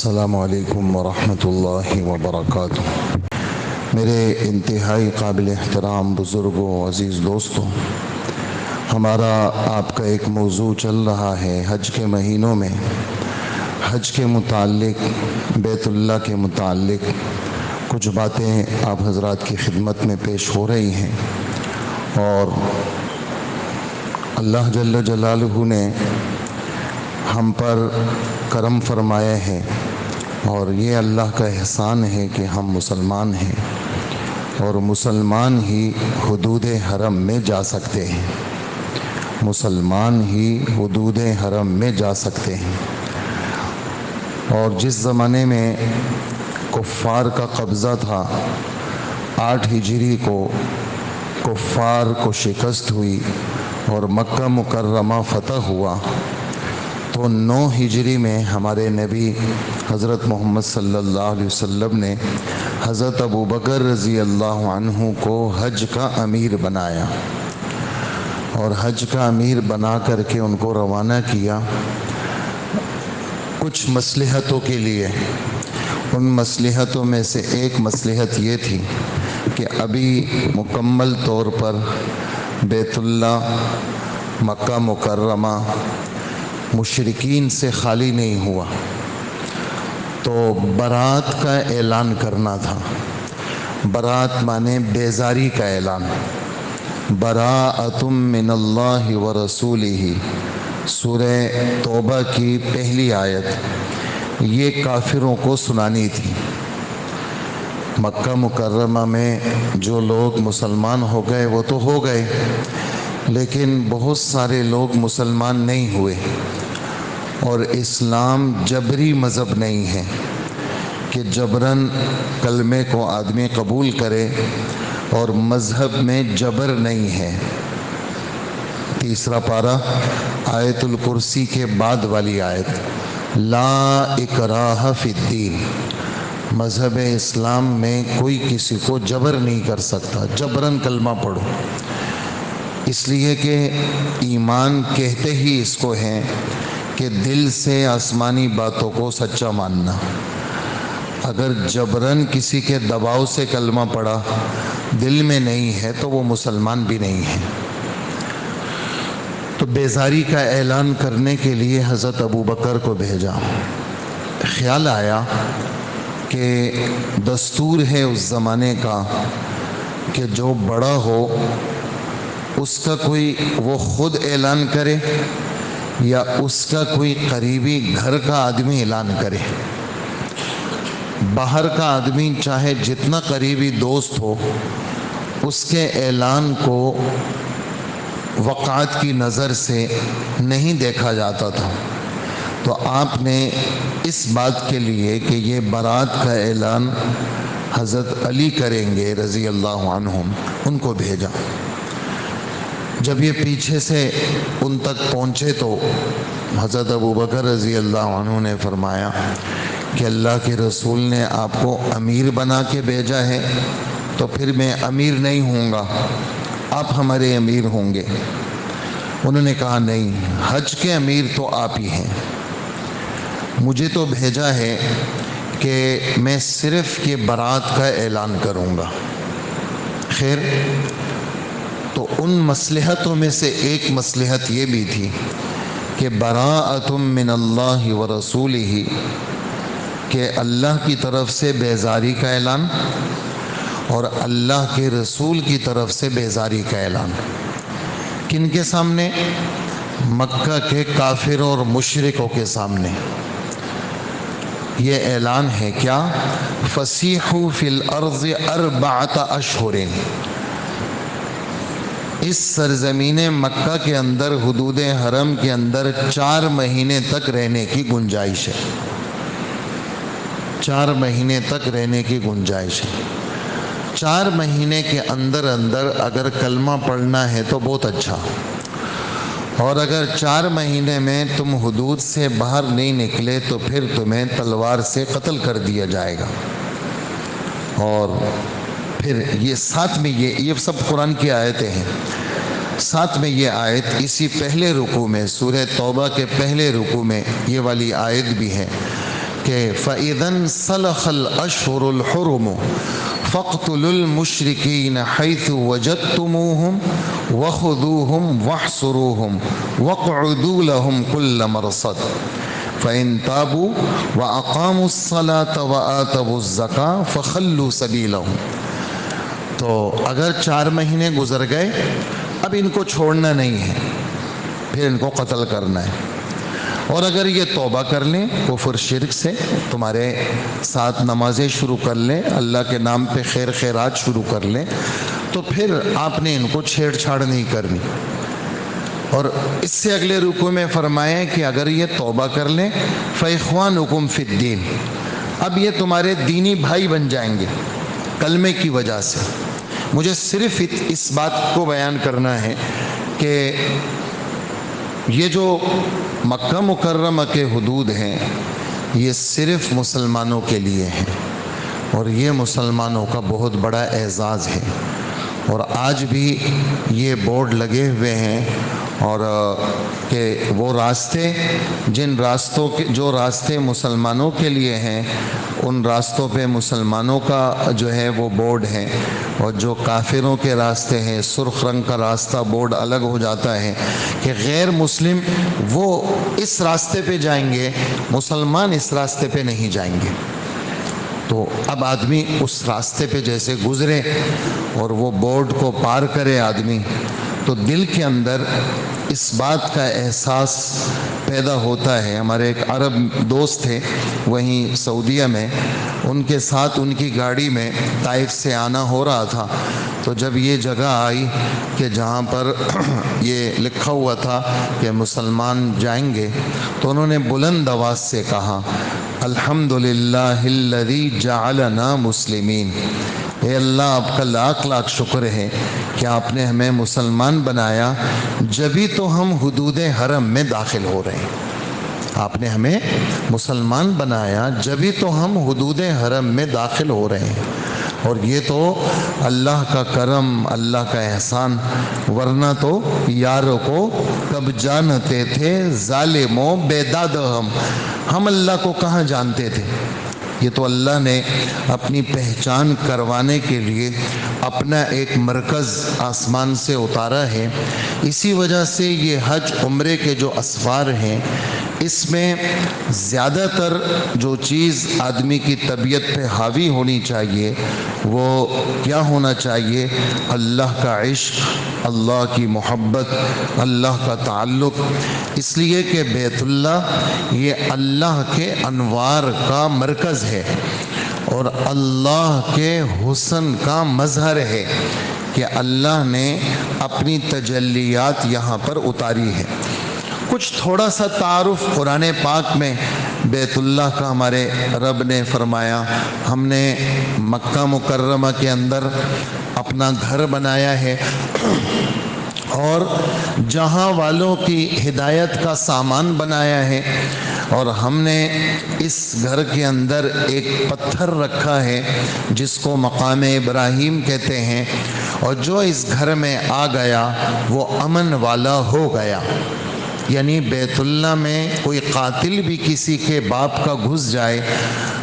السلام علیکم ورحمۃ اللہ وبرکاتہ۔ میرے انتہائی قابل احترام بزرگوں، عزیز دوستوں، ہمارا آپ کا ایک موضوع چل رہا ہے حج کے مہینوں میں، حج کے متعلق، بیت اللہ کے متعلق کچھ باتیں آپ حضرات کی خدمت میں پیش ہو رہی ہیں، اور اللہ جل جلالہ نے ہم پر کرم فرمایا ہے، اور یہ اللہ کا احسان ہے کہ ہم مسلمان ہیں، اور مسلمان ہی حدود حرم میں جا سکتے ہیں، مسلمان ہی حدود حرم میں جا سکتے ہیں۔ اور جس زمانے میں کفار کا قبضہ تھا، 8 ہجری کو کفار کو شکست ہوئی اور مکہ مکرمہ فتح ہوا، تو 9 ہجری میں ہمارے نبی حضرت محمد صلی اللہ علیہ وسلم نے حضرت ابوبکر رضی اللہ عنہ کو حج کا امیر بنایا، اور حج کا امیر بنا کر کے ان کو روانہ کیا کچھ مصلحتوں کے لیے۔ ان مصلحتوں میں سے ایک مصلحت یہ تھی کہ ابھی مکمل طور پر بیت اللہ مکہ مکرمہ مشرکین سے خالی نہیں ہوا، تو برات کا اعلان کرنا تھا۔ برات مانے بیزاری کا اعلان۔ براءۃ من اللہ ورسولہ، سورہ توبہ کی پہلی آیت، یہ کافروں کو سنانی تھی۔ مکہ مکرمہ میں جو لوگ مسلمان ہو گئے وہ تو ہو گئے، لیکن بہت سارے لوگ مسلمان نہیں ہوئے، اور اسلام جبری مذہب نہیں ہے کہ جبراً کلمے کو آدمی قبول کرے، اور مذہب میں جبر نہیں ہے۔ تیسرا پارہ آیت الکرسی کے بعد والی آیت، لا اکراہ فی الدین، مذہب اسلام میں کوئی کسی کو جبر نہیں کر سکتا، جبراً کلمہ پڑھو، اس لیے کہ ایمان کہتے ہی اس کو ہیں کہ دل سے آسمانی باتوں کو سچا ماننا۔ اگر جبراً کسی کے دباؤ سے کلمہ پڑھا، دل میں نہیں ہے، تو وہ مسلمان بھی نہیں ہے۔ تو بیزاری کا اعلان کرنے کے لیے حضرت ابوبکر کو بھیجا۔ خیال آیا کہ دستور ہے اس زمانے کا کہ جو بڑا ہو اس کا کوئی وہ خود اعلان کرے، یا اس کا کوئی قریبی گھر کا آدمی اعلان کرے۔ باہر کا آدمی چاہے جتنا قریبی دوست ہو، اس کے اعلان کو وقعت کی نظر سے نہیں دیکھا جاتا تھا، تو آپ نے اس بات کے لیے کہ یہ برات کا اعلان حضرت علی کریں گے رضی اللہ عنہم، ان کو بھیجا۔ جب یہ پیچھے سے ان تک پہنچے تو حضرت ابوبکر رضی اللہ عنہ نے فرمایا کہ اللہ کے رسول نے آپ کو امیر بنا کے بھیجا ہے، تو پھر میں امیر نہیں ہوں گا، آپ ہمارے امیر ہوں گے۔ انہوں نے کہا نہیں، حج کے امیر تو آپ ہی ہیں، مجھے تو بھیجا ہے کہ میں صرف یہ برات کا اعلان کروں گا۔ خیر، تو ان مصلحتوں میں سے ایک مصلحت یہ بھی تھی کہ براءۃ من اللہ ورسولہ، کہ اللہ کی طرف سے بیزاری کا اعلان اور اللہ کے رسول کی طرف سے بیزاری کا اعلان۔ کن کے سامنے؟ مکہ کے کافروں اور مشرکوں کے سامنے۔ یہ اعلان ہے کیا؟ فسیحوا فی الارض 4 اشہر، اس سرزمین مکہ کے اندر، حدود حرم کے اندر 4 مہینے تک رہنے کی گنجائش ہے، 4 مہینے تک رہنے کی گنجائش ہے۔ 4 مہینے کے اندر اگر کلمہ پڑھنا ہے تو بہت اچھا، اور اگر 4 مہینے میں تم حدود سے باہر نہیں نکلے تو پھر تمہیں تلوار سے قتل کر دیا جائے گا۔ اور پھر یہ ساتھ میں یہ سب قرآن کی آیتیں ہیں، ساتھ میں یہ آیت اسی پہلے رکوع میں، سورہ توبہ کے پہلے رکوع میں یہ والی آیت بھی ہے کہ فَإِذَا انْسَلَخَ الْأَشْهُرُ الْحُرُمُ فَاقْتُلُوا الْمُشْرِكِينَ حَيْثُ وَجَدْتُمُوهُمْ وَخُذُوهُمْ وَاحْصُرُوهُمْ وَاقْعُدُوا لَهُمْ كُلَّ مَرْصَدٍ فَإِن تَابُوا وَأَقَامُوا الصَّلَاةَ وَآتَوُا الزَّكَاةَ فَخَلُّوا سَبِيلَهُمْ۔ تو اگر 4 مہینے گزر گئے، اب ان کو چھوڑنا نہیں ہے، پھر ان کو قتل کرنا ہے، اور اگر یہ توبہ کر لیں کفر شرک سے، تمہارے ساتھ نمازیں شروع کر لیں، اللہ کے نام پہ خیر خیرات شروع کر لیں، تو پھر آپ نے ان کو چھیڑ چھاڑ نہیں کرنی۔ اور اس سے اگلے رکوع میں فرمایا کہ اگر یہ توبہ کر لیں فَإِخْوَانُكُمْ فِي الدِّينِ، اب یہ تمہارے دینی بھائی بن جائیں گے کلمے کی وجہ سے۔ مجھے صرف اس بات کو بیان کرنا ہے کہ یہ جو مکہ مکرمہ کے حدود ہیں یہ صرف مسلمانوں کے لیے ہیں، اور یہ مسلمانوں کا بہت بڑا اعزاز ہے، اور آج بھی یہ بورڈ لگے ہوئے ہیں، اور کہ وہ راستے جو راستے مسلمانوں کے لیے ہیں ان راستوں پہ مسلمانوں کا جو ہے وہ بورڈ ہے، اور جو کافروں کے راستے ہیں سرخ رنگ کا راستہ بورڈ الگ ہو جاتا ہے کہ غیر مسلم وہ اس راستے پہ جائیں گے، مسلمان اس راستے پہ نہیں جائیں گے۔ تو اب آدمی اس راستے پہ جیسے گزرے اور وہ بورڈ کو پار کرے آدمی، تو دل کے اندر اس بات کا احساس پیدا ہوتا ہے۔ ہمارے ایک عرب دوست تھے وہیں سعودیہ میں، ان کے ساتھ ان کی گاڑی میں طائف سے آنا ہو رہا تھا، تو جب یہ جگہ آئی کہ جہاں پر یہ لکھا ہوا تھا کہ مسلمان جائیں گے، تو انہوں نے بلند آواز سے کہا الحمدللہ الذی جعلنا مسلمین، اے اللہ آپ کا لاکھ لاکھ شکر ہے کہ آپ نے ہمیں مسلمان بنایا، جبھی تو ہم حدود حرم میں داخل ہو رہے ہیں۔ آپ نے ہمیں مسلمان بنایا جبھی تو ہم حدود حرم میں داخل ہو رہے ہیں، اور یہ تو اللہ کا کرم، اللہ کا احسان، ورنہ تو یاروں کو کب جانتے تھے ظالموں بے داد ہم اللہ کو کہاں جانتے تھے۔ یہ تو اللہ نے اپنی پہچان کروانے کے لیے اپنا ایک مرکز آسمان سے اتارا ہے۔ اسی وجہ سے یہ حج عمرے کے جو اسفار ہیں اس میں زیادہ تر جو چیز آدمی کی طبیعت پہ حاوی ہونی چاہیے وہ کیا ہونا چاہیے؟ اللہ کا عشق، اللہ کی محبت، اللہ کا تعلق، اس لیے کہ بیت اللہ یہ اللہ کے انوار کا مرکز ہے اور اللہ کے حسن کا مظہر ہے کہ اللہ نے اپنی تجلیات یہاں پر اتاری ہے۔ کچھ تھوڑا سا تعارف قرآن پاک میں بیت اللہ کا ہمارے رب نے فرمایا، ہم نے مکہ مکرمہ کے اندر اپنا گھر بنایا ہے اور جہاں والوں کی ہدایت کا سامان بنایا ہے، اور ہم نے اس گھر کے اندر ایک پتھر رکھا ہے جس کو مقام ابراہیم کہتے ہیں، اور جو اس گھر میں آ گیا وہ امن والا ہو گیا۔ یعنی بیت اللہ میں کوئی قاتل بھی کسی کے باپ کا گھس جائے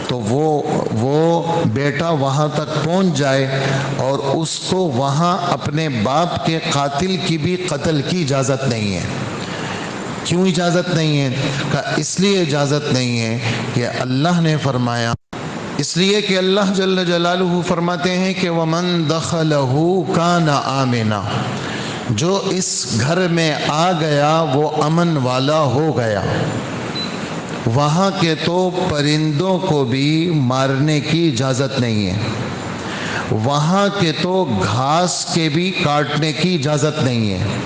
تو وہ بیٹا وہاں تک پہنچ جائے اور اس کو وہاں اپنے باپ کے قاتل کی بھی قتل کی اجازت نہیں ہے۔ کیوں اجازت نہیں ہے؟ اس لیے اجازت نہیں ہے کہ اللہ نے فرمایا، اس لیے کہ اللہ جل جلالہ فرماتے ہیں کہ وَمَن دَخَلَهُ كَانَ آمِنًا، جو اس گھر میں آ گیا وہ امن والا ہو گیا۔ وہاں کے تو پرندوں کو بھی مارنے کی اجازت نہیں ہے، وہاں کے تو گھاس کے بھی کاٹنے کی اجازت نہیں ہے،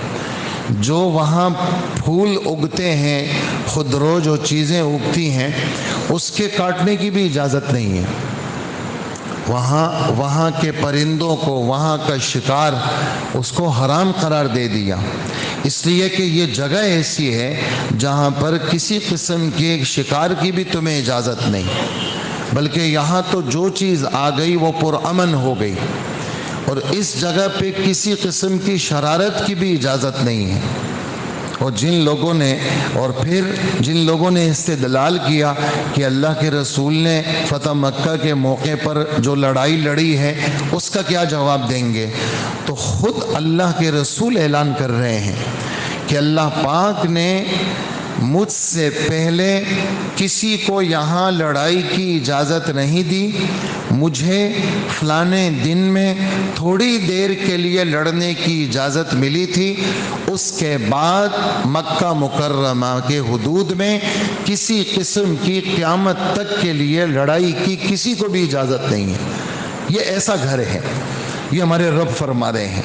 جو وہاں پھول اگتے ہیں، خودرو جو چیزیں اگتی ہیں اس کے کاٹنے کی بھی اجازت نہیں ہے۔ وہاں کے پرندوں کو، وہاں کا شکار اس کو حرام قرار دے دیا، اس لیے کہ یہ جگہ ایسی ہے جہاں پر کسی قسم کے شکار کی بھی تمہیں اجازت نہیں، بلکہ یہاں تو جو چیز آ گئی وہ پرامن ہو گئی، اور اس جگہ پہ کسی قسم کی شرارت کی بھی اجازت نہیں ہے۔ اور پھر جن لوگوں نے استدلال کیا کہ اللہ کے رسول نے فتح مکہ کے موقع پر جو لڑائی لڑی ہے اس کا کیا جواب دیں گے، تو خود اللہ کے رسول اعلان کر رہے ہیں کہ اللہ پاک نے مجھ سے پہلے کسی کو یہاں لڑائی کی اجازت نہیں دی، مجھے فلانے دن میں تھوڑی دیر کے لیے لڑنے کی اجازت ملی تھی، اس کے بعد مکہ مکرمہ کے حدود میں کسی قسم کی قیامت تک کے لیے لڑائی کی کسی کو بھی اجازت نہیں ہے۔ یہ ایسا گھر ہے، یہ ہمارے رب فرما رہے ہیں،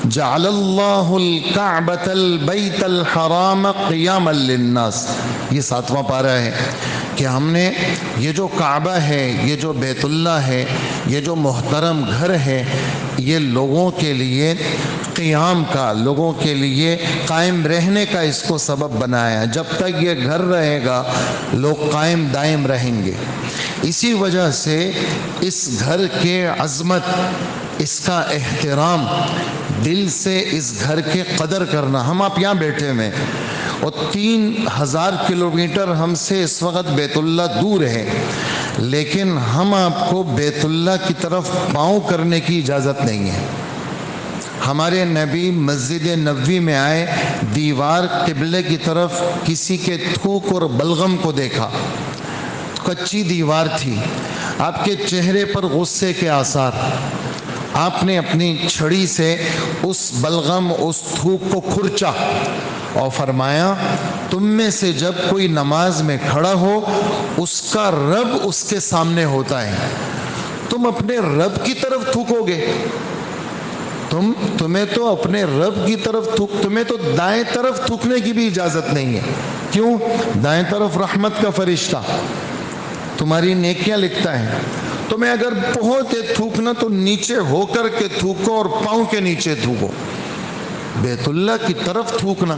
جعل اللہ الکعبۃ البیت الحرام قیاما للناس، یہ 7واں پارہ ہے کہ ہم نے یہ جو کعبہ ہے، یہ جو بیت اللہ ہے، یہ جو محترم گھر ہے، یہ لوگوں کے لیے قیام کا، لوگوں کے لیے قائم رہنے کا اس کو سبب بنایا۔ جب تک یہ گھر رہے گا لوگ قائم دائم رہیں گے۔ اسی وجہ سے اس گھر کے عظمت، اس کا احترام، دل سے اس گھر کے قدر کرنا۔ ہم آپ یہاں بیٹھے ہوئے اور 3000 کلومیٹر ہم سے اس وقت بیت اللہ دور ہے، لیکن ہم آپ کو بیت اللہ کی طرف پاؤں کرنے کی اجازت نہیں ہے۔ ہمارے نبی مسجد نبوی میں آئے، دیوار قبلے کی طرف کسی کے تھوک اور بلغم کو دیکھا، کچی دیوار تھی، آپ کے چہرے پر غصے کے آثار، آپ نے اپنی چھڑی سے اس بلغم، اس تھوک کو کھرچا اور فرمایا تم میں سے جب کوئی نماز میں کھڑا ہو اس کا رب اس کے سامنے ہوتا ہے، تم اپنے رب کی طرف تھوکو گے، تمہیں تو اپنے رب کی طرف تمہیں تو دائیں طرف تھوکنے کی بھی اجازت نہیں ہے۔ کیوں؟ دائیں طرف رحمت کا فرشتہ تمہاری نیکیاں لکھتا ہے، تمہیں اگر بہت تھوکنا تو نیچے ہو کر کے تھوکو اور پاؤں کے نیچے تھوکو۔ بیت اللہ کی طرف تھوکنا،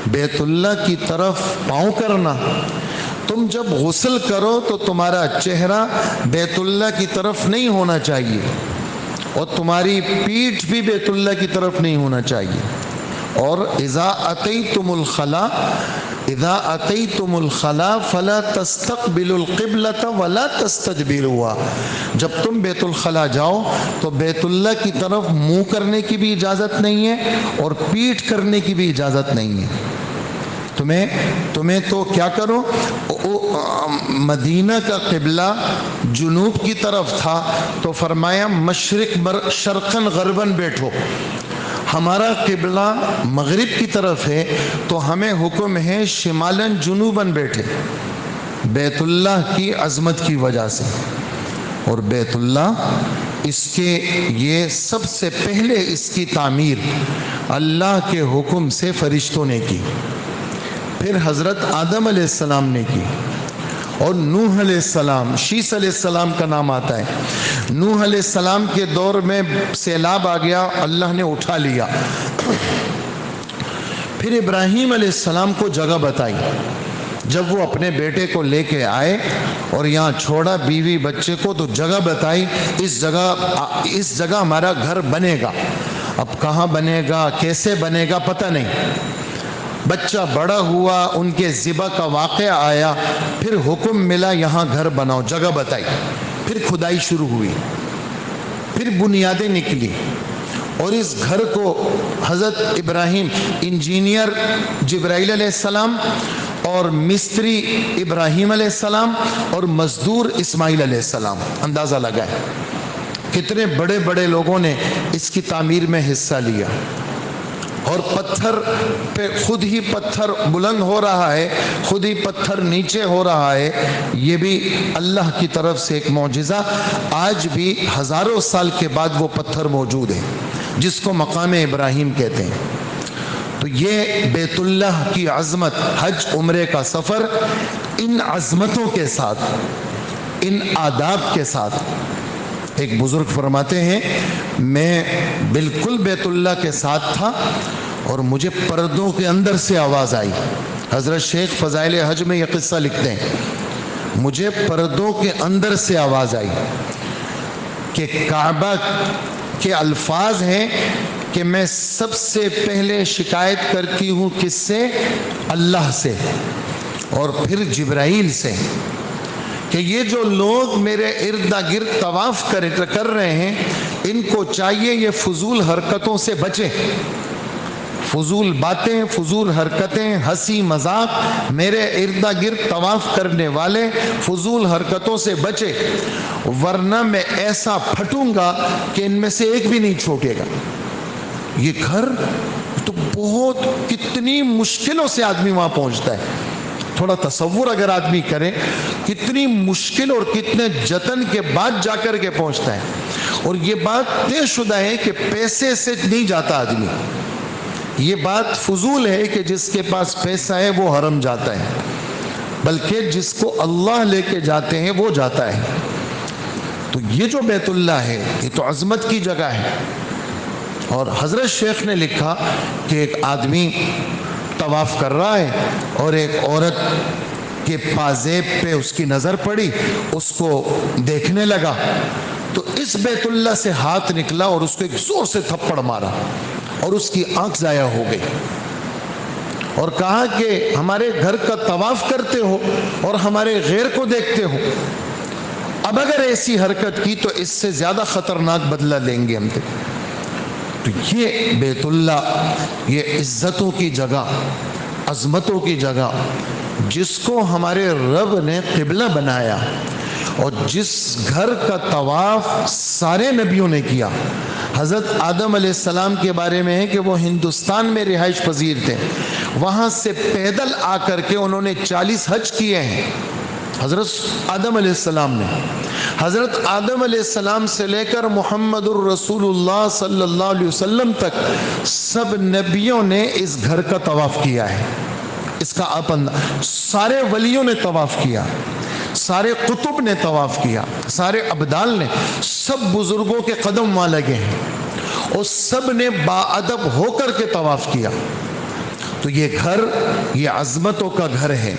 بیت اللہ کی طرف پاؤں کرنا، تم جب غسل کرو تو تمہارا چہرہ بیت اللہ کی طرف نہیں ہونا چاہیے اور تمہاری پیٹھ بھی بیت اللہ کی طرف نہیں ہونا چاہیے۔ اور اذا اتیتم الخلاء فلا تستقبلوا القبلة ولا تستدبروها، جب تم بیت الخلاء جاؤ تو بیت اللہ کی طرف منہ کرنے کی بھی اجازت نہیں ہے اور پیٹھ کرنے کی بھی اجازت نہیں ہے۔ تمہیں تو کیا کرو، مدینہ کا قبلہ جنوب کی طرف تھا تو فرمایا مشرق شرقاً غرباً بیٹھو، ہمارا قبلہ مغرب کی طرف ہے تو ہمیں حکم ہے شمالاً جنوباً بیٹھے، بیت اللہ کی عظمت کی وجہ سے۔ اور بیت اللہ اس کے یہ سب سے پہلے اس کی تعمیر اللہ کے حکم سے فرشتوں نے کی، پھر حضرت آدم علیہ السلام نے کی، اور نوح علیہ السلام، شیس علیہ السلام کا نام آتا ہے، نوح علیہ السلام کے دور میں سیلاب آ گیا، اللہ نے اٹھا لیا، پھر ابراہیم علیہ السلام کو جگہ بتائی، جب وہ اپنے بیٹے کو لے کے آئے اور یہاں چھوڑا بیوی بچے کو تو جگہ بتائی، اس جگہ ہمارا گھر بنے گا۔ اب کہاں بنے گا، کیسے بنے گا پتہ نہیں، بچہ بڑا ہوا، ان کے ذبح کا واقعہ آیا، پھر حکم ملا یہاں گھر بناؤ، جگہ بتائی، پھر کھدائی شروع ہوئی، پھر بنیادیں نکلی، اور اس گھر کو حضرت ابراہیم، انجینئر جبرائیل علیہ السلام اور مستری ابراہیم علیہ السلام اور مزدور اسماعیل علیہ السلام، اندازہ لگائے کتنے بڑے بڑے لوگوں نے اس کی تعمیر میں حصہ لیا۔ اور پتھر پہ خود ہی پتھر بلند ہو رہا ہے، خود ہی پتھر نیچے ہو رہا ہے، یہ بھی اللہ کی طرف سے ایک معجزہ۔ آج بھی ہزاروں سال کے بعد وہ پتھر موجود ہے جس کو مقام ابراہیم کہتے ہیں۔ تو یہ بیت اللہ کی عظمت، حج عمرے کا سفر ان عظمتوں کے ساتھ، ان آداب کے ساتھ۔ ایک بزرگ فرماتے ہیں میں بالکل بیت اللہ کے ساتھ تھا اور مجھے پردوں کے اندر سے آواز آئی، حضرت شیخ فضائل حج میں یہ قصہ لکھتے ہیں، مجھے پردوں کے اندر سے آواز آئی کہ کعبہ کے الفاظ ہیں کہ میں سب سے پہلے شکایت کرتی ہوں کس سے؟ اللہ سے، اور پھر جبرائیل سے، کہ یہ جو لوگ میرے ارد گرد طواف کر رہے ہیں، ان کو چاہیے یہ فضول حرکتوں سے بچیں، فضول باتیں، فضول حرکتیں، ہنسی مذاق، میرے ارد گرد طواف کرنے والے فضول حرکتوں سے بچے، ورنہ میں ایسا پھٹوں گا کہ ان میں سے ایک بھی نہیں چھوٹے گا۔ یہ گھر تو بہت کتنی مشکلوں سے آدمی وہاں پہنچتا ہے، تھوڑا تصور اگر آدمی کرے کتنی مشکل اور کتنے جتن کے بعد جا کر کے پہنچتا ہے، اور یہ بات طے شدہ ہے کہ پیسے سے نہیں جاتا آدمی، یہ بات فضول ہے کہ جس کے پاس پیسہ ہے وہ حرم جاتا ہے، بلکہ جس کو اللہ لے کے جاتے ہیں وہ جاتا ہے۔ تو یہ جو بیت اللہ ہے یہ تو عظمت کی جگہ ہے۔ اور حضرت شیخ نے لکھا کہ ایک آدمی طواف کر رہا ہے اور ایک عورت کے پازیب پہ اس کی نظر پڑی، اس کو دیکھنے لگا تو اس بیت اللہ سے ہاتھ نکلا اور اس کو ایک زور سے تھپڑ مارا اور اس کی آنکھ ضائع ہو گئی، اور کہا کہ ہمارے گھر کا طواف کرتے ہو اور ہمارے غیر کو دیکھتے ہو، اب اگر ایسی حرکت کی تو اس سے زیادہ خطرناک بدلہ لیں گے ہم سے۔ تو یہ بیت اللہ یہ عزتوں کی جگہ، عظمتوں کی جگہ، جس کو ہمارے رب نے قبلہ بنایا، اور جس گھر کا طواف سارے نبیوں نے کیا۔ حضرت آدم علیہ السلام کے بارے میں ہے کہ وہ ہندوستان میں رہائش پذیر تھے، وہاں سے پیدل آ کر کے انہوں نے 40 حج کیے ہیں حضرت آدم علیہ السلام نے۔ حضرت آدم علیہ السلام سے لے کر محمد الرسول اللہ صلی اللہ علیہ وسلم تک سب نبیوں نے اس گھر کا طواف کیا ہے، اس کا سارے ولیوں نے طواف کیا، سارے قطب نے طواف کیا، سارے ابدال نے، سب بزرگوں کے قدم وہاں لگے ہیں، اور سب نے باادب ہو کر کے طواف کیا۔ تو یہ گھر یہ عظمتوں کا گھر ہے۔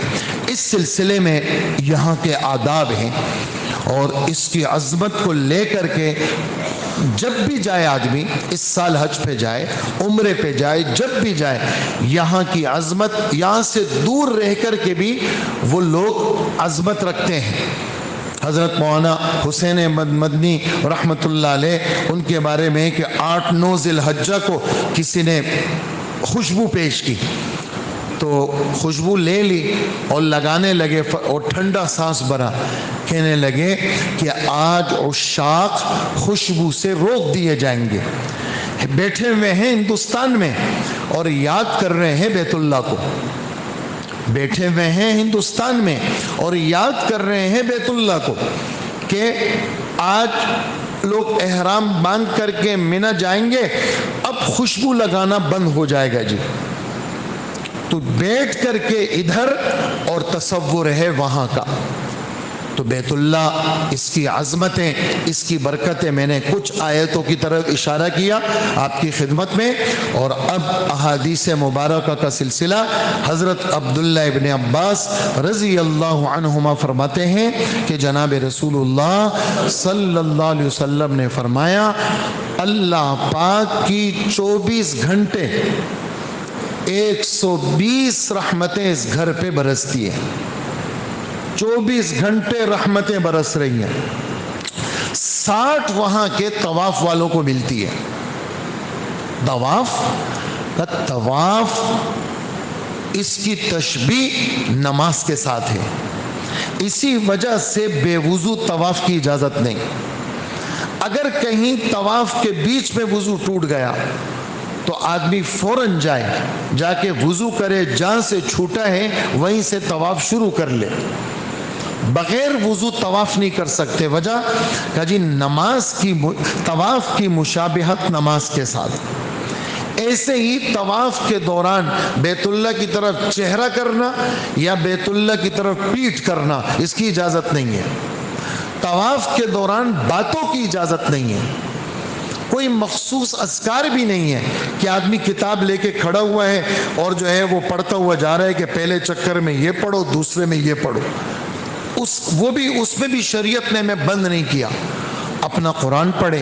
اس سلسلے میں یہاں کے آداب ہیں، اور اس کی عظمت کو لے کر کے جب بھی جائے آدمی، اس سال حج پہ جائے، عمرے پہ جائے، جب بھی جائے، یہاں کی عظمت، یہاں سے دور رہ کر کے بھی وہ لوگ عظمت رکھتے ہیں۔ حضرت مولانا حسین احمد مدنی رحمت اللہ علیہ، ان کے بارے میں کہ 8-9 ذی الحجہ کو کسی نے خوشبو پیش کی تو خوشبو لے لی اور لگانے لگے، اور ٹھنڈا سانس بھرا، کہنے لگے کہ آج عشاق خوشبو سے روک دیے جائیں گے۔ بیٹھے ہوئے ہیں ہندوستان میں اور یاد کر رہے ہیں بیت اللہ کو، بیٹھے ہوئے ہیں ہندوستان میں اور یاد کر رہے ہیں بیت اللہ کو، کہ آج لوگ احرام باندھ کر کے منی جائیں گے، اب خوشبو لگانا بند ہو جائے گا جی۔ تو بیٹھ کر کے ادھر اور تصور ہے وہاں کا۔ تو بیت اللہ، اس کی عظمتیں، اس کی برکتیں، میں نے کچھ آیتوں کی طرف اشارہ کیا آپ کی خدمت میں، اور اب احادیث مبارکہ کا سلسلہ۔ حضرت عبداللہ ابن عباس رضی اللہ عنہما فرماتے ہیں کہ جناب رسول اللہ صلی اللہ علیہ وسلم نے فرمایا، اللہ پاک کی 24 گھنٹے 120 رحمتیں اس گھر پہ برستی ہیں، 24 گھنٹے رحمتیں برس رہی ہیں، 60 وہاں کے طواف والوں کو ملتی ہے۔ طواف اس کی تشبیہ نماز کے ساتھ ہے، اسی وجہ سے بے وضو طواف کی اجازت نہیں۔ اگر کہیں طواف کے بیچ میں وضو ٹوٹ گیا تو آدمی فوراً جا کے وضو کرے، جہاں سے چھوٹا ہے وہیں سے طواف شروع کر لے، بغیر وضو طواف نہیں کر سکتے۔ وجہ کہ جی طواف کی مشابہت نماز کے ساتھ۔ ایسے ہی طواف کے دوران بیت اللہ کی طرف چہرہ کرنا یا بیت اللہ کی طرف پیٹھ کرنا، اس کی اجازت نہیں ہے۔ طواف کے دوران باتوں کی اجازت نہیں ہے، کوئی مخصوص اذکار بھی نہیں ہے کہ آدمی کتاب لے کے کھڑا ہوا ہے اور جو ہے وہ پڑھتا ہوا جا رہا ہے کہ پہلے چکر میں یہ پڑھو، دوسرے میں یہ پڑھو۔ اس میں بھی شریعت نے ہمیں بند نہیں کیا۔ اپنا قرآن پڑھے،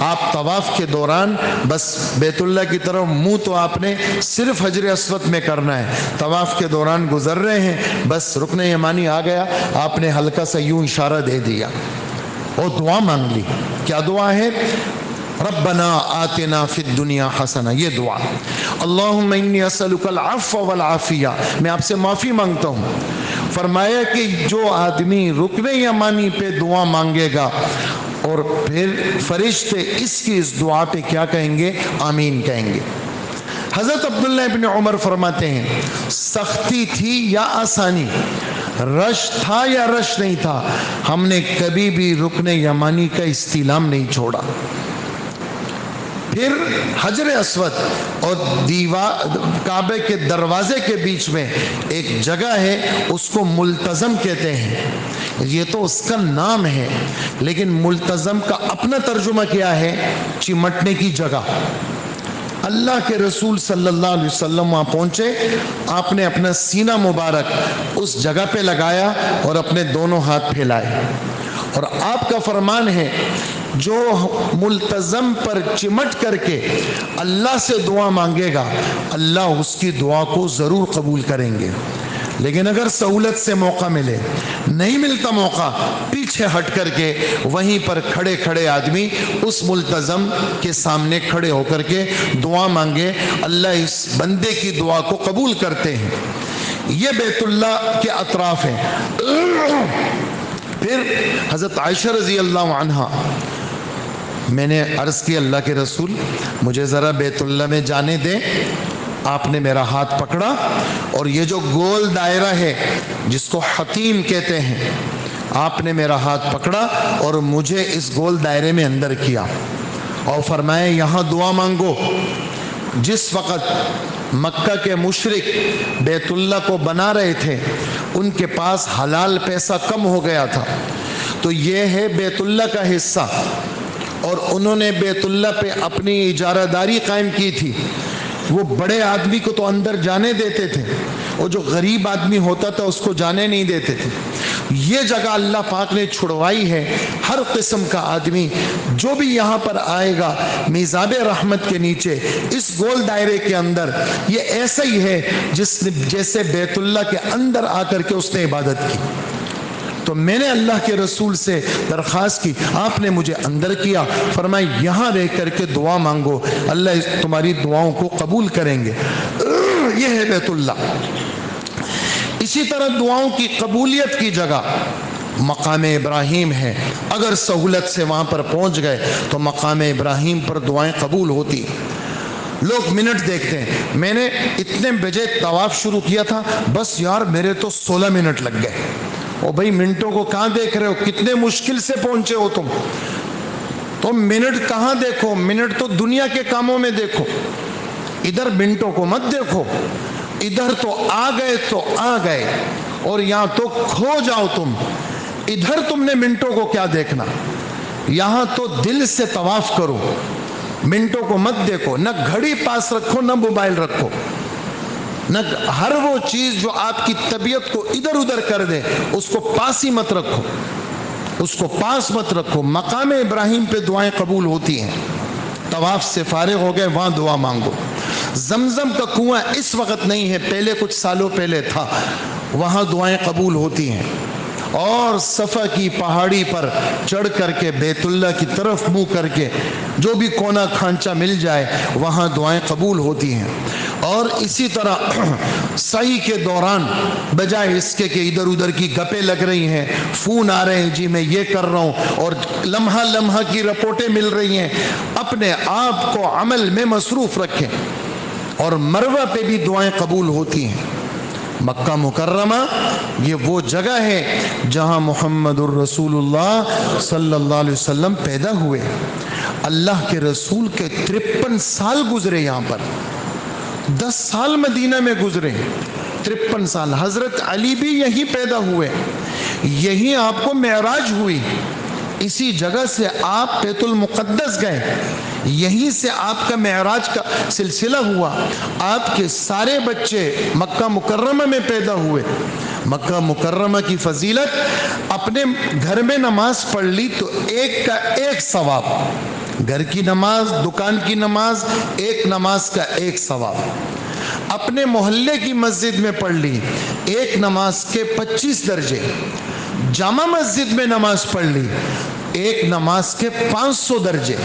آپ طواف کے دوران بس بیت اللہ کی طرف منہ تو آپ نے صرف حجر اسود میں کرنا ہے. طواف کے دوران گزر رہے ہیں, بس رکن یمانی آ گیا, آپ نے ہلکا سا یوں اشارہ دے دیا اور دعا مانگ لی. کیا دعا ہے؟ ربنا آتنا فی الدنیا حسنہ, یہ دعا. اللہم انی اسألک العفو والعافیہ, میں آپ سے معافی مانگتا ہوں. فرمایا کہ جو آدمی رکن یمانی پہ دعا مانگے گا اور پھر فرشتے اس کی اس دعا پہ کیا کہیں گے؟ آمین کہیں گے. حضرت عبداللہ ابن عمر فرماتے ہیں سختی تھی یا آسانی, رش تھا یا رش نہیں تھا, ہم نے کبھی بھی رکن یمانی کا استعلام نہیں چھوڑا. پھر حجر اسود اور کعبے کے دروازے کے بیچ میں ایک جگہ ہے, اس کو ملتزم کہتے ہیں. یہ تو اس کا نام ہے, لیکن ملتزم کا اپنا ترجمہ کیا ہے؟ چمٹنے کی جگہ. اللہ کے رسول صلی اللہ علیہ وسلم وہاں پہنچے, آپ نے اپنا سینہ مبارک اس جگہ پہ لگایا اور اپنے دونوں ہاتھ پھیلائے, اور آپ کا فرمان ہے جو ملتزم پر چمٹ کر کے اللہ سے دعا مانگے گا اللہ اس کی دعا کو ضرور قبول کریں گے. لیکن اگر سہولت سے موقع ملے, نہیں ملتا موقع, پیچھے ہٹ کر کے وہیں پر کھڑے کھڑے آدمی اس ملتزم کے سامنے کھڑے ہو کر کے دعا مانگے, اللہ اس بندے کی دعا کو قبول کرتے ہیں. یہ بیت اللہ کے اطراف ہیں. پھر حضرت عائشہ رضی اللہ عنہا, میں نے عرض کی اللہ کے رسول مجھے ذرا بیت اللہ میں جانے دیں. آپ نے میرا ہاتھ پکڑا اور یہ جو گول دائرہ ہے جس کو حتیم کہتے ہیں, آپ نے میرا ہاتھ پکڑا اور مجھے اس گول دائرے میں اندر کیا اور فرمایا یہاں دعا مانگو. جس وقت مکہ کے مشرک بیت اللہ کو بنا رہے تھے ان کے پاس حلال پیسہ کم ہو گیا تھا, تو یہ ہے بیت اللہ کا حصہ, اور انہوں نے بیت اللہ پہ اپنی اجارہ داری قائم کی تھی. وہ بڑے آدمی کو تو اندر جانے دیتے تھے, اور جو غریب آدمی ہوتا تھا اس کو جانے نہیں دیتے تھے. یہ جگہ اللہ پاک نے چھڑوائی ہے. ہر قسم کا آدمی جو بھی یہاں پر آئے گا میزاب رحمت کے نیچے اس گول دائرے کے اندر, یہ ایسا ہی ہے جیسے بیت اللہ کے اندر آ کر کے اس نے عبادت کی. تو میں نے اللہ کے رسول سے درخواست کی, آپ نے مجھے اندر کیا, فرمایا یہاں رہ کر کے دعا مانگو, اللہ تمہاری دعاؤں کو قبول کریں گے. یہ ہے بیت اللہ. اسی طرح دعاؤں کی قبولیت کی جگہ مقام ابراہیم ہے. اگر سہولت سے وہاں پر پہنچ گئے تو مقام ابراہیم پر دعائیں قبول ہوتی. لوگ منٹ دیکھتے ہیں, میں نے اتنے بجے طواف شروع کیا تھا, بس یار میرے تو 16 منٹ لگ گئے. او بھائی منٹوں کو کہاں دیکھ رہے ہو, کتنے مشکل سے پہنچے ہو تم. تو منٹ کہاں دیکھو, منٹ تو دنیا کے کاموں میں دیکھو, ادھر منٹوں کو مت دیکھو. ادھر تو آ گئے اور یہاں تو کھو جاؤ تم. ادھر تم نے منٹوں کو کیا دیکھنا, یہاں تو دل سے طواف کرو, منٹوں کو مت دیکھو. نہ گھڑی پاس رکھو, نہ موبائل رکھو, نہ ہر وہ چیز جو آپ کی طبیعت کو ادھر ادھر کر دے اس کو پاس ہی مت رکھو, اس کو پاس مت رکھو. مقام ابراہیم پہ دعائیں قبول ہوتی ہیں. طواف سے فارغ ہو گئے, وہاں دعا مانگو. زمزم کا کنواں اس وقت نہیں ہے, پہلے کچھ سالوں پہلے تھا, وہاں دعائیں قبول ہوتی ہیں. اور صفا کی پہاڑی پر چڑھ کر کے بیت اللہ کی طرف منہ کر کے جو بھی کونا کھانچا مل جائے وہاں دعائیں قبول ہوتی ہیں. اور اسی طرح سعی کے دوران بجائے اس کے کہ ادھر ادھر کی گپیں لگ رہی ہیں, فون آ رہے ہیں جی میں یہ کر رہا ہوں, اور لمحہ لمحہ کی رپورٹیں مل رہی ہیں, اپنے آپ کو عمل میں مصروف رکھیں. اور مروہ پہ بھی دعائیں قبول ہوتی ہیں. مکہ مکرمہ یہ وہ جگہ ہے جہاں محمد الرسول اللہ صلی اللہ علیہ وسلم پیدا ہوئے. اللہ کے رسول کے 53 سال گزرے یہاں پر, 10 سال مدینہ میں گزرے, 53 سال. حضرت علی بھی یہیں پیدا ہوئے, یہیں آپ کو معراج ہوئی, اسی جگہ سے آپ بیت المقدس گئے, یہیں سے آپ کا معراج کا سلسلہ ہوا. آپ کے سارے بچے مکہ مکرمہ میں پیدا ہوئے. مکہ مکرمہ کی فضیلت, اپنے گھر میں نماز پڑھ لی تو ایک کا ایک ثواب, گھر کی نماز، دکان کی نماز، ایک نماز کا ایک ثواب. اپنے محلے کی مسجد میں پڑھ لی، ایک نماز کے 25 درجے. جامع مسجد میں نماز پڑھ لی، ایک نماز کے 500 درجے.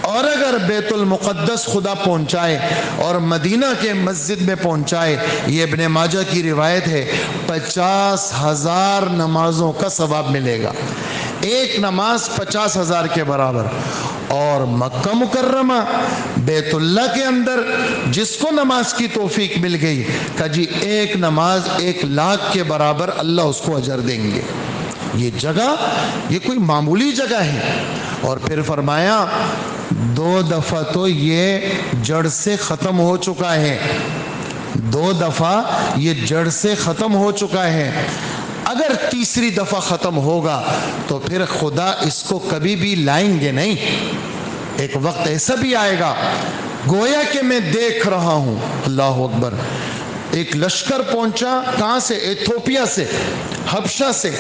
اور اگر بیت المقدس خدا پہنچائے اور مدینہ کے مسجد میں پہنچائے، یہ ابن ماجہ کی روایت ہے، 50,000 نمازوں کا ثواب ملے گا. ایک نماز 50,000 کے برابر. اور مکہ مکرمہ بیت اللہ کے اندر جس کو نماز کی توفیق مل گئی کہ جی ایک نماز 1,00,000 کے برابر اللہ اس کو اجر دیں گے. یہ جگہ یہ کوئی معمولی جگہ ہے. اور پھر فرمایا 2 دفعہ تو یہ جڑ سے ختم ہو چکا ہے، 2 دفعہ یہ جڑ سے ختم ہو چکا ہے. اگر تیسری دفعہ ختم ہوگا تو پھر خدا اس کو کبھی بھی لائیں گے نہیں. ایک وقت ایسا بھی آئے گا گویا کہ میں دیکھ رہا ہوں. اللہ اکبر. ایک لشکر پہنچا کہاں سے؟ ایتھوپیا سے، حبشہ سے،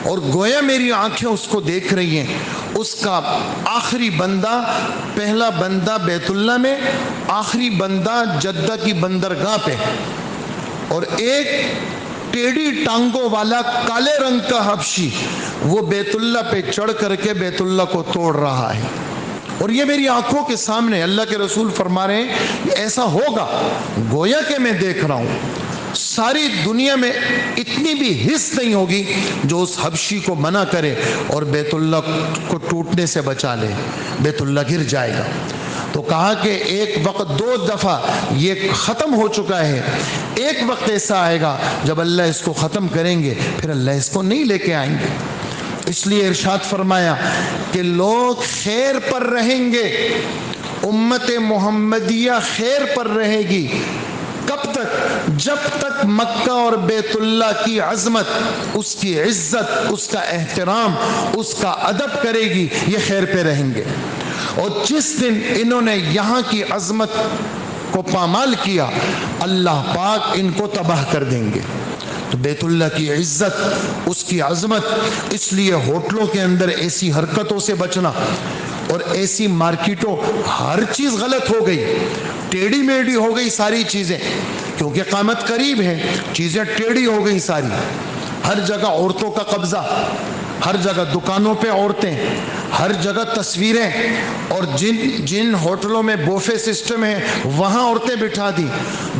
اور گویا میری آنکھیں اس کو دیکھ رہی ہیں. اس کا آخری بندہ، پہلا بندہ بیت اللہ میں، آخری بندہ جدہ کی بندرگاہ پہ، اور ایک ٹیڑھی ٹانگوں والا کالے رنگ کا حبشی وہ بیت اللہ پہ چڑھ کر کے بیت اللہ کو توڑ رہا ہے. اور یہ میری آنکھوں کے سامنے اللہ کے رسول فرما رہے ہیں ایسا ہوگا گویا کہ میں دیکھ رہا ہوں. ساری دنیا میں اتنی بھی حص نہیں ہوگی جو اس حبشی کو منع کرے اور بیت اللہ کو ٹوٹنے سے بچا لے. بیت اللہ گر جائے گا. تو کہا کہ ایک وقت 2 دفعہ یہ ختم ہو چکا ہے، ایک وقت ایسا آئے گا جب اللہ اس کو ختم کریں گے، پھر اللہ اس کو نہیں لے کے آئیں گے. اس لیے ارشاد فرمایا کہ لوگ خیر پر رہیں گے، امت محمدیہ خیر پر رہے گی. کب تک؟ جب تک مکہ اور بیت اللہ کی عظمت، اس کی عزت، اس کا احترام، اس کا ادب کرے گی، یہ خیر پہ رہیں گے. اور جس دن انہوں نے یہاں کی عظمت کو پامال کیا، اللہ پاک ان کو تباہ کر دیں گے. تو بیت اللہ کی عزت، اس کی عظمت، اس لیے ہوٹلوں کے اندر ایسی حرکتوں سے بچنا. اور ایسی مارکیٹوں، ہر چیز غلط ہو گئی، ٹیڑھی میڑھی ہو گئی ساری چیزیں، کیونکہ قیامت قریب ہے، چیزیں ٹیڑھی ہو گئی ساری. ہر جگہ عورتوں کا قبضہ، ہر جگہ دکانوں پہ عورتیں، ہر جگہ تصویریں. اور جن ہوٹلوں میں بوفے سسٹم ہے وہاں عورتیں بٹھا دی،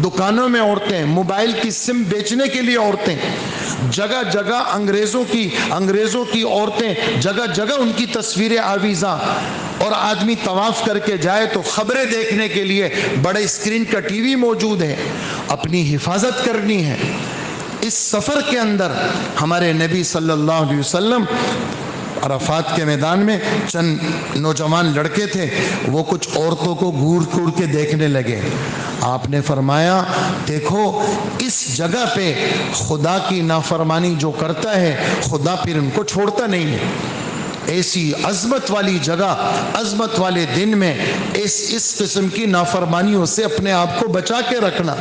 دکانوں میں عورتیں، موبائل کی سم بیچنے کے لیے عورتیں، جگہ جگہ انگریزوں کی عورتیں، جگہ جگہ ان کی تصویریں آویزاں. اور آدمی طواف کر کے جائے تو خبریں دیکھنے کے لیے بڑے اسکرین کا ٹی وی موجود ہے. اپنی حفاظت کرنی ہے. اس سفر کے اندر ہمارے نبی صلی اللہ علیہ وسلم عرفات کے میدان میں چند نوجوان لڑکے تھے، وہ کچھ عورتوں کو گور کے دیکھنے لگے. آپ نے فرمایا دیکھو اس جگہ پہ خدا کی نافرمانی جو کرتا ہے خدا پھر ان کو چھوڑتا نہیں ہے. ایسی عظمت والی جگہ، عظمت والے دن میں اس قسم کی نافرمانیوں سے اپنے آپ کو بچا کے رکھنا.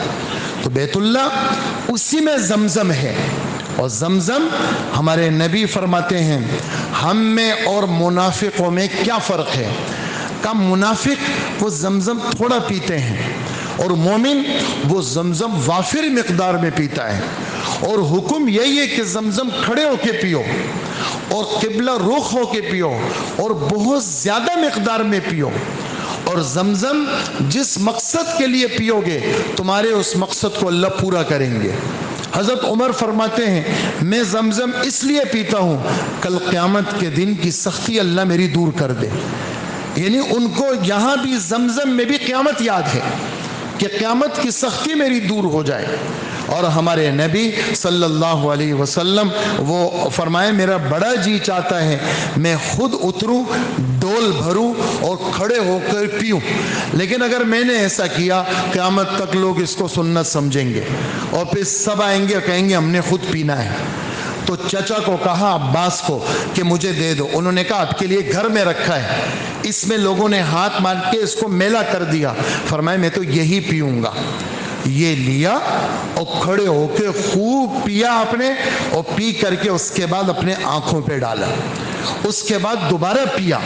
تو بیت اللہ اسی میں زمزم ہے. اور زمزم ہمارے نبی فرماتے ہیں ہم میں اور منافقوں میں کیا فرق ہے؟ کہ منافق وہ زمزم تھوڑا پیتے ہیں اور مومن وہ زمزم وافر مقدار میں پیتا ہے. اور حکم یہی ہے کہ زمزم کھڑے ہو کے پیو اور قبلہ رخ ہو کے پیو اور بہت زیادہ مقدار میں پیو. اور زمزم جس مقصد کے لیے پیو گے تمہارے اس مقصد کو اللہ پورا کریں گے. حضرت عمر فرماتے ہیں میں زمزم اس لیے پیتا ہوں کل قیامت کے دن کی سختی اللہ میری دور کر دے. یعنی ان کو یہاں بھی زمزم میں بھی قیامت یاد ہے کہ قیامت کی سختی میری دور ہو جائے. اور ہمارے نبی صلی اللہ علیہ وسلم وہ فرمائے میرا بڑا جی چاہتا ہے میں خود اتروں، ڈول بھروں اور کھڑے ہو کر پیوں، لیکن اگر میں نے ایسا کیا قیامت تک لوگ اس کو سنت سمجھیں گے اور پھر سب آئیں گے اور کہیں گے ہم نے خود پینا ہے. تو چچا کو کہا عباس کو کہ مجھے دے دو. انہوں نے کہا آپ کے لیے گھر میں رکھا ہے. اس میں لوگوں نے ہاتھ مار کے اس کو میلا کر دیا. فرمایا میں تو یہی پیوں گا. یہ لیا اور کھڑے ہو کے خوب پیا آپ نے، اور پی کر کے اس کے بعد اپنے آنکھوں پہ ڈالا، اس کے بعد دوبارہ پیا،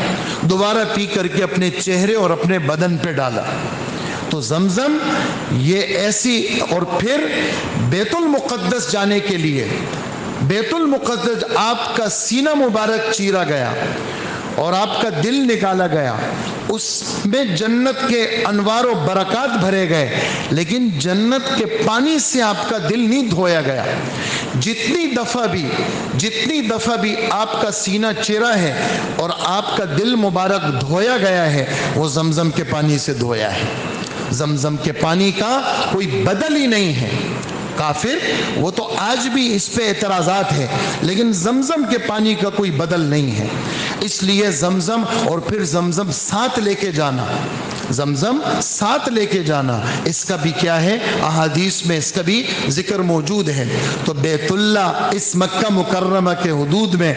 دوبارہ پی کر کے اپنے چہرے اور اپنے بدن پہ ڈالا۔ تو زمزم یہ ایسی، اور پھر بیت المقدس جانے کے لیے، بیت المقدس آپ کا سینہ مبارک چیرا گیا اور آپ کا دل نکالا گیا، اس میں جنت کے انوار و برکات بھرے گئے، لیکن جنت کے پانی سے آپ کا دل نہیں دھویا گیا۔ جتنی دفعہ بھی آپ کا سینہ چیرا ہے اور آپ کا دل مبارک دھویا گیا ہے، وہ زمزم کے پانی سے دھویا ہے۔ زمزم کے پانی کا کوئی بدل ہی نہیں ہے۔ کافر وہ تو آج بھی اس پہ اعتراضات ہے، لیکن زمزم کے پانی کا کوئی بدل نہیں ہے۔ اس لیے زمزم، اور پھر زمزم ساتھ لے کے جانا، زمزم ساتھ لے کے جانا، اس کا بھی کیا ہے، احادیث میں اس کا بھی ذکر موجود ہے۔ تو بیت اللہ، اس مکہ مکرمہ کے حدود میں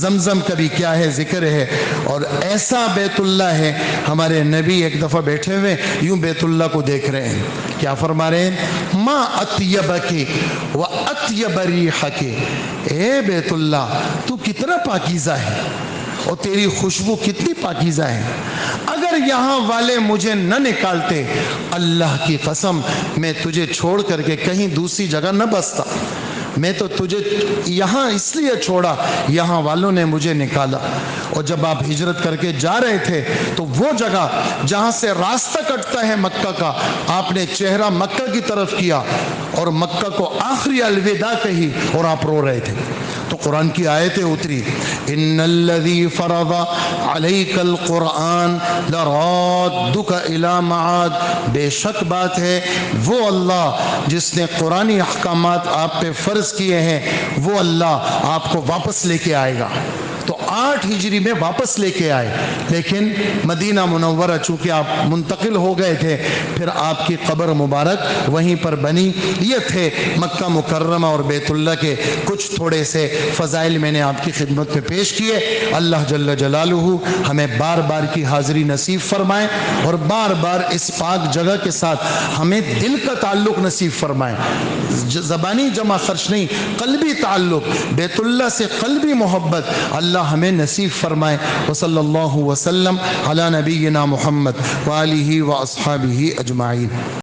زمزم کا بھی کیا ہے، ذکر ہے۔ اور ایسا بیت اللہ ہے، ہمارے نبی ایک دفعہ بیٹھے ہوئے یوں بیت اللہ کو دیکھ رہے ہیں، کیا فرما رہے ہیں، ما اطیبکی و اطیب ریحکی، اے بیت اللہ تو کتنا پاکیزہ ہے اور تیری خوشبو کتنی پاکیزہ ہے۔ اگر یہاں والے مجھے نہ نکالتے، اللہ کی قسم میں تجھے چھوڑ کر کے کہیں دوسری جگہ نہ بستا، میں تو تجھے یہاں اس لیے چھوڑا، یہاں والوں نے مجھے نکالا۔ اور جب آپ ہجرت کر کے جا رہے تھے تو وہ جگہ جہاں سے راستہ کٹتا ہے مکہ کا، آپ نے چہرہ مکہ کی طرف کیا اور مکہ کو آخری الوداع کہی اور آپ رو رہے تھے۔ تو قرآن کی آیتیں اتری، ان الذی فرض علیک القرآن لرادک الی معاد، بے شک بات ہے وہ اللہ جس نے قرآنی احکامات آپ پہ فرض کیے ہیں، وہ اللہ آپ کو واپس لے کے آئے گا۔ تو 8 ہجری میں واپس لے کے آئے، لیکن مدینہ منورہ چونکہ آپ منتقل ہو گئے تھے، پھر آپ کی قبر مبارک وہیں پر بنی۔ یہ تھے مکہ مکرمہ اور بیت اللہ کے کچھ تھوڑے سے فضائل میں نے آپ کی خدمت میں پیش کیے۔ اللہ جل جلالہ ہمیں بار بار کی حاضری نصیب فرمائے اور بار بار اس پاک جگہ کے ساتھ ہمیں دل کا تعلق نصیب فرمائے، زبانی جمع خرچ نہیں، قلبی تعلق، بیت اللہ سے قلبی محبت اللہ ہمیں نصیب فرمائے۔ وصلی اللہ وسلم علی نبینا محمد وآلہ واصحابہ اجمعین۔